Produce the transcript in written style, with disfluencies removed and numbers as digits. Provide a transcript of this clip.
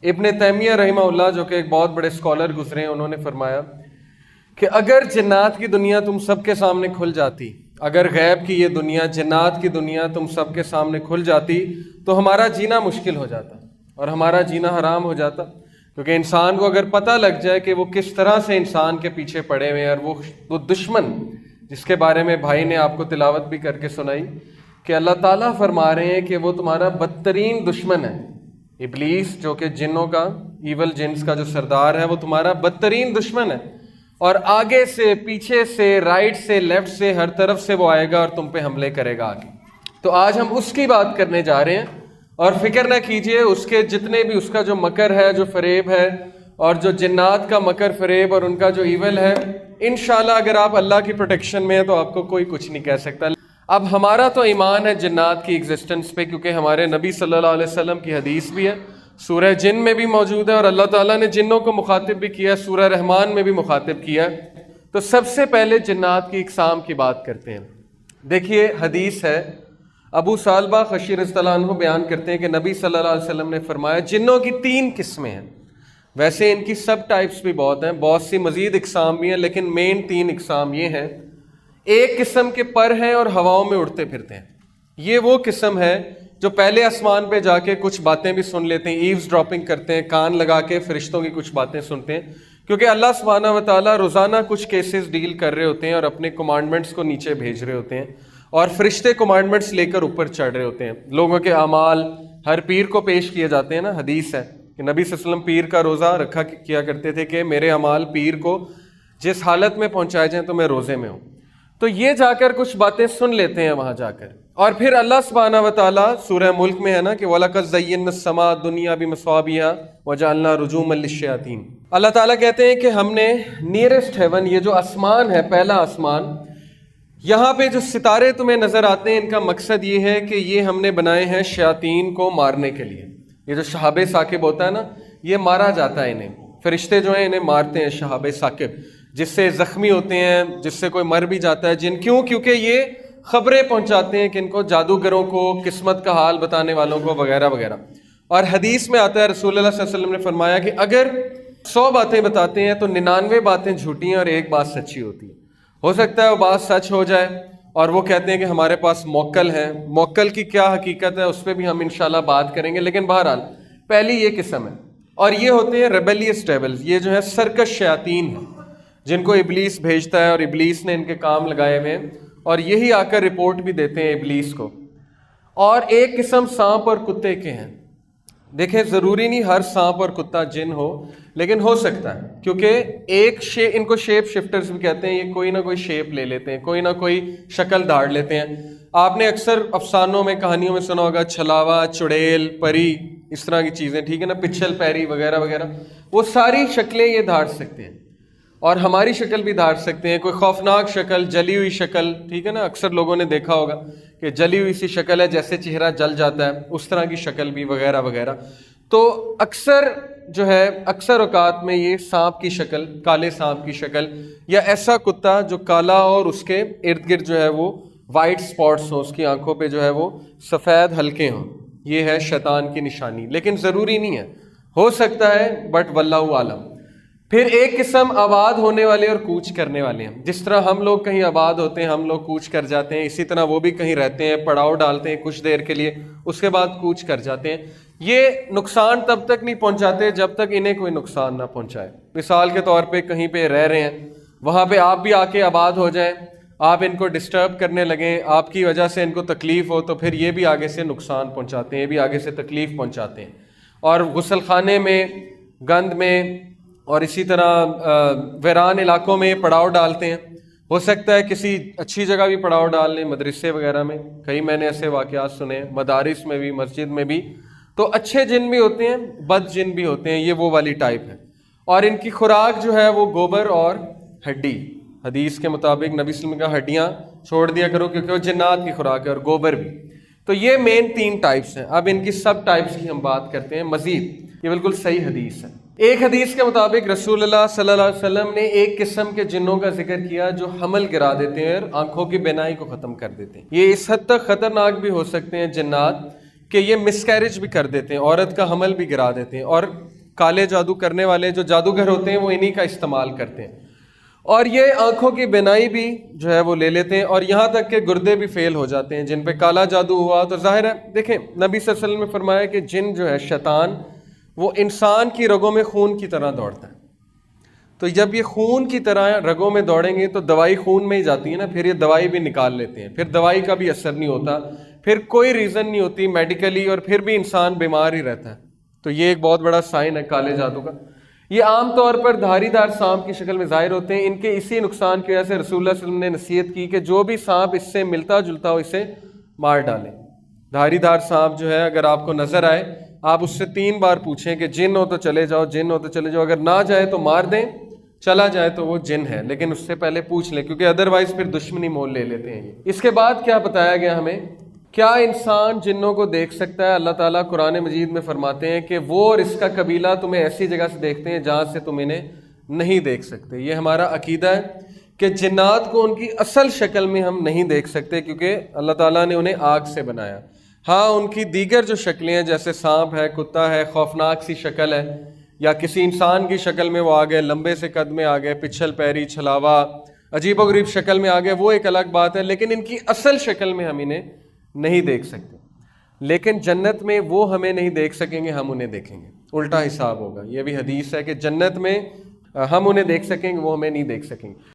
ابن تیمیہ رحمہ اللہ جو کہ ایک بہت بڑے اسکالر گزرے ہیں، انہوں نے فرمایا کہ اگر جنات کی دنیا تم سب کے سامنے کھل جاتی، اگر غیب کی یہ دنیا، جنات کی دنیا تم سب کے سامنے کھل جاتی تو ہمارا جینا مشکل ہو جاتا اور ہمارا جینا حرام ہو جاتا، کیونکہ انسان کو اگر پتہ لگ جائے کہ وہ کس طرح سے انسان کے پیچھے پڑے ہوئے ہیں، اور وہ دشمن جس کے بارے میں بھائی نے آپ کو تلاوت بھی کر کے سنائی کہ اللہ تعالیٰ فرما رہے ہیں کہ وہ تمہارا بدترین دشمن ہے، ابلیس جو کہ جنوں کا، ایول جنس کا جو سردار ہے، وہ تمہارا بدترین دشمن ہے، اور آگے سے، پیچھے سے، رائٹ سے، لیفٹ سے، ہر طرف سے وہ آئے گا اور تم پہ حملے کرے گا آگے۔ تو آج ہم اس کی بات کرنے جا رہے ہیں، اور فکر نہ کیجئے اس کے جتنے بھی اس کا جو مکر ہے، جو فریب ہے، اور جو جنات کا مکر فریب اور ان کا جو ایول ہے، انشاءاللہ اگر آپ اللہ کی پروٹیکشن میں ہیں تو آپ کو کوئی کچھ نہیں کہہ سکتا۔ اب ہمارا تو ایمان ہے جنات کی ایگزسٹنس پہ، کیونکہ ہمارے نبی صلی اللہ علیہ وسلم کی حدیث بھی ہے، سورہ جن میں بھی موجود ہے، اور اللہ تعالیٰ نے جنوں کو مخاطب بھی کیا ہے، سورہ رحمان میں بھی مخاطب کیا ہے۔ تو سب سے پہلے جنات کی اقسام کی بات کرتے ہیں۔ دیکھیے حدیث ہے، ابو ثعلبہ خشی رضی اللہ عنہ بیان کرتے ہیں کہ نبی صلی اللہ علیہ وسلم نے فرمایا جنوں کی 3 قسمیں ہیں، ویسے ان کی سب ٹائپس بھی بہت ہیں، بہت سی مزید اقسام بھی ہیں، لیکن مین 3 اقسام یہ ہیں۔ ایک قسم کے پر ہیں اور ہواؤں میں اڑتے پھرتے ہیں، یہ وہ قسم ہے جو پہلے آسمان پہ جا کے کچھ باتیں بھی سن لیتے ہیں، ایوز ڈراپنگ کرتے ہیں، کان لگا کے فرشتوں کی کچھ باتیں سنتے ہیں، کیونکہ اللہ سبحانہ و تعالیٰ روزانہ کچھ کیسز ڈیل کر رہے ہوتے ہیں اور اپنے کمانڈمنٹس کو نیچے بھیج رہے ہوتے ہیں، اور فرشتے کمانڈمنٹس لے کر اوپر چڑھ رہے ہوتے ہیں۔ لوگوں کے اعمال ہر پیر کو پیش کیے جاتے ہیں نا، حدیث ہے کہ نبی صلی اللہ علیہ وسلم پیر کا روزہ رکھا کیا کرتے تھے کہ میرے اعمال پیر کو جس حالت میں پہنچائے جائیں تو میں روزے میں ہوں۔ تو یہ جا کر کچھ باتیں سن لیتے ہیں وہاں جا کر، اور پھر اللہ سبحانہ و تعالیٰ سورہ ملک میں ہے نا کہ وَلَقَدْ زَيَّنَّا السَّمَاءَ الدُّنْيَا بِمَصَابِيحَ وَجَعَلْنَا رُجُومًا لِلشَّيَاطِينِ۔ اللہ تعالیٰ کہتے ہیں کہ ہم نے نیئرسٹ ہیون، یہ جو آسمان ہے، پہلا آسمان، یہاں پہ جو ستارے تمہیں نظر آتے ہیں، ان کا مقصد یہ ہے کہ یہ ہم نے بنائے ہیں شیاطین کو مارنے کے لیے۔ یہ جو شہاب ثاقب ہوتا ہے نا، یہ مارا جاتا ہے، انہیں فرشتے جو ہیں انہیں مارتے ہیں شہاب ثاقب، جس سے زخمی ہوتے ہیں، جس سے کوئی مر بھی جاتا ہے جن، کیوں؟ کیونکہ یہ خبریں پہنچاتے ہیں کہ ان کو، جادوگروں کو، قسمت کا حال بتانے والوں کو، وغیرہ وغیرہ۔ اور حدیث میں آتا ہے رسول اللہ صلی اللہ علیہ وسلم نے فرمایا کہ اگر 100 باتیں بتاتے ہیں تو 99 باتیں جھوٹی ہیں اور ایک بات سچی ہوتی ہے۔ ہو سکتا ہے وہ بات سچ ہو جائے، اور وہ کہتے ہیں کہ ہمارے پاس موکل ہے، موکل کی کیا حقیقت ہے اس پہ بھی ہم انشاءاللہ بات کریں گے، لیکن بہرحال پہلی یہ قسم ہے۔ اور یہ ہوتے ہیں ریبیلیس ڈیولز، یہ جو ہے سرکش شیاطین ہیں جن کو ابلیس بھیجتا ہے، اور ابلیس نے ان کے کام لگائے ہوئے ہیں، اور یہی آ کر رپورٹ بھی دیتے ہیں ابلیس کو۔ اور ایک قسم سانپ اور کتے کے ہیں۔ دیکھیں ضروری نہیں ہر سانپ اور کتا جن ہو، لیکن ہو سکتا ہے، کیونکہ ان کو شیپ شفٹرز بھی کہتے ہیں، یہ کوئی نہ کوئی شیپ لے لیتے ہیں، کوئی نہ کوئی شکل دھاڑ لیتے ہیں۔ آپ نے اکثر افسانوں میں، کہانیوں میں سنا ہوگا چھلاوا، چڑیل، پری، اس طرح کی چیزیں، ٹھیک ہے نا، پچھل پیری وغیرہ وغیرہ، وہ ساری شکلیں یہ دھاڑ سکتے ہیں، اور ہماری شکل بھی دھاڑ سکتے ہیں، کوئی خوفناک شکل، جلی ہوئی شکل، ٹھیک ہے نا، اکثر لوگوں نے دیکھا ہوگا کہ جلی ہوئی سی شکل ہے، جیسے چہرہ جل جاتا ہے، اس طرح کی شکل بھی، وغیرہ وغیرہ۔ تو اکثر جو ہے، اکثر اوقات میں یہ سانپ کی شکل، کالے سانپ کی شکل، یا ایسا کتا جو کالا اور اس کے ارد گرد جو ہے وہ وائٹ سپاٹس ہوں، اس کی آنکھوں پہ جو ہے وہ سفید حلقے ہوں، یہ ہے شیطان کی نشانی، لیکن ضروری نہیں ہے، ہو سکتا ہے، بٹ واللہ عالم۔ پھر ایک قسم آباد ہونے والے اور کوچ کرنے والے ہیں، جس طرح ہم لوگ کہیں آباد ہوتے ہیں، ہم لوگ کوچ کر جاتے ہیں، اسی طرح وہ بھی کہیں رہتے ہیں، پڑاؤ ڈالتے ہیں کچھ دیر کے لیے، اس کے بعد کوچ کر جاتے ہیں۔ یہ نقصان تب تک نہیں پہنچاتے جب تک انہیں کوئی نقصان نہ پہنچائے۔ مثال کے طور پہ کہیں پہ رہ رہے ہیں، وہاں پہ آپ بھی آ کے آباد ہو جائیں، آپ ان کو ڈسٹرب کرنے لگیں، آپ کی وجہ سے ان کو تکلیف ہو، تو پھر یہ بھی آگے سے نقصان پہنچاتے ہیں، یہ بھی آگے سے تکلیف پہنچاتے ہیں۔ اور غسل خانے میں، گند میں، اور اسی طرح ویران علاقوں میں پڑاؤ ڈالتے ہیں۔ ہو سکتا ہے کسی اچھی جگہ بھی پڑاؤ ڈال لیں، مدرسے وغیرہ میں، کئی میں نے ایسے واقعات سنے ہیں، مدارس میں بھی، مسجد میں بھی۔ تو اچھے جن بھی ہوتے ہیں، بد جن بھی ہوتے ہیں، یہ وہ والی ٹائپ ہے۔ اور ان کی خوراک جو ہے وہ گوبر اور ہڈی، حدیث کے مطابق نبی صلی اللہ علیہ وسلم کا ہڈیاں چھوڑ دیا کرو کیونکہ وہ جنات کی خوراک ہے، اور گوبر بھی۔ تو یہ مین 3 ٹائپس ہیں۔ اب ان کی سب ٹائپس کی ہم بات کرتے ہیں مزید، یہ بالکل صحیح حدیث ہے۔ ایک حدیث کے مطابق رسول اللہ صلی اللہ علیہ وسلم نے ایک قسم کے جنوں کا ذکر کیا جو حمل گرا دیتے ہیں اور آنکھوں کی بینائی کو ختم کر دیتے ہیں۔ یہ اس حد تک خطرناک بھی ہو سکتے ہیں جنات کہ یہ مسکیریج بھی کر دیتے ہیں، عورت کا حمل بھی گرا دیتے ہیں۔ اور کالے جادو کرنے والے جو جادوگر ہوتے ہیں وہ انہی کا استعمال کرتے ہیں، اور یہ آنکھوں کی بینائی بھی جو ہے وہ لے لیتے ہیں، اور یہاں تک کہ گردے بھی فیل ہو جاتے ہیں جن پہ کالا جادو ہوا۔ تو ظاہر ہے دیکھیں نبی صلی اللہ علیہ وسلم نے فرمایا کہ جن جو ہے شیطان وہ انسان کی رگوں میں خون کی طرح دوڑتا ہے، تو جب یہ خون کی طرح رگوں میں دوڑیں گے تو دوائی خون میں ہی جاتی ہے نا، پھر یہ دوائی بھی نکال لیتے ہیں، پھر دوائی کا بھی اثر نہیں ہوتا، پھر کوئی ریزن نہیں ہوتی میڈیکلی، اور پھر بھی انسان بیمار ہی رہتا ہے۔ تو یہ ایک بہت بڑا سائن ہے کالے جادو کا۔ یہ عام طور پر دھاری دار سانپ کی شکل میں ظاہر ہوتے ہیں۔ ان کے اسی نقصان کی وجہ سے رسول اللہ صلی اللہ علیہ وسلم نے نصیحت کی کہ جو بھی سانپ اس سے ملتا جلتا ہو اسے مار ڈالیں۔ دھاری دار سانپ جو ہے اگر آپ کو نظر آئے، آپ اس سے 3 بار پوچھیں کہ جن ہو تو چلے جاؤ، جن ہو تو چلے جاؤ، اگر نہ جائے تو مار دیں، چلا جائے تو وہ جن ہے، لیکن اس سے پہلے پوچھ لیں، کیونکہ ادروائز پھر دشمنی مول لے لیتے ہیں۔ اس کے بعد کیا بتایا گیا ہمیں؟ کیا انسان جنوں کو دیکھ سکتا ہے؟ اللہ تعالیٰ قرآن مجید میں فرماتے ہیں کہ وہ اور اس کا قبیلہ تمہیں ایسی جگہ سے دیکھتے ہیں جہاں سے تم انہیں نہیں دیکھ سکتے۔ یہ ہمارا عقیدہ ہے کہ جنات کو ان کی اصل شکل میں ہم نہیں دیکھ سکتے، کیونکہ اللہ تعالیٰ نے انہیں آگ سے بنایا۔ ہاں ان کی دیگر جو شکلیں ہیں جیسے سانپ ہے، کتا ہے، خوفناک سی شکل ہے، یا کسی انسان کی شکل میں وہ آ گئے، لمبے سے قد میں آ گئے، پچھل پیری، چھلاوا، عجیب و غریب شکل میں آ گئے، وہ ایک الگ بات ہے، لیکن ان کی اصل شکل میں ہم انہیں نہیں دیکھ سکتے۔ لیکن جنت میں وہ ہمیں نہیں دیکھ سکیں گے، ہم انہیں دیکھیں گے، الٹا حساب ہوگا۔ یہ بھی حدیث ہے کہ جنت میں ہم انہیں دیکھ سکیں گے، وہ ہمیں نہیں دیکھ سکیں گے۔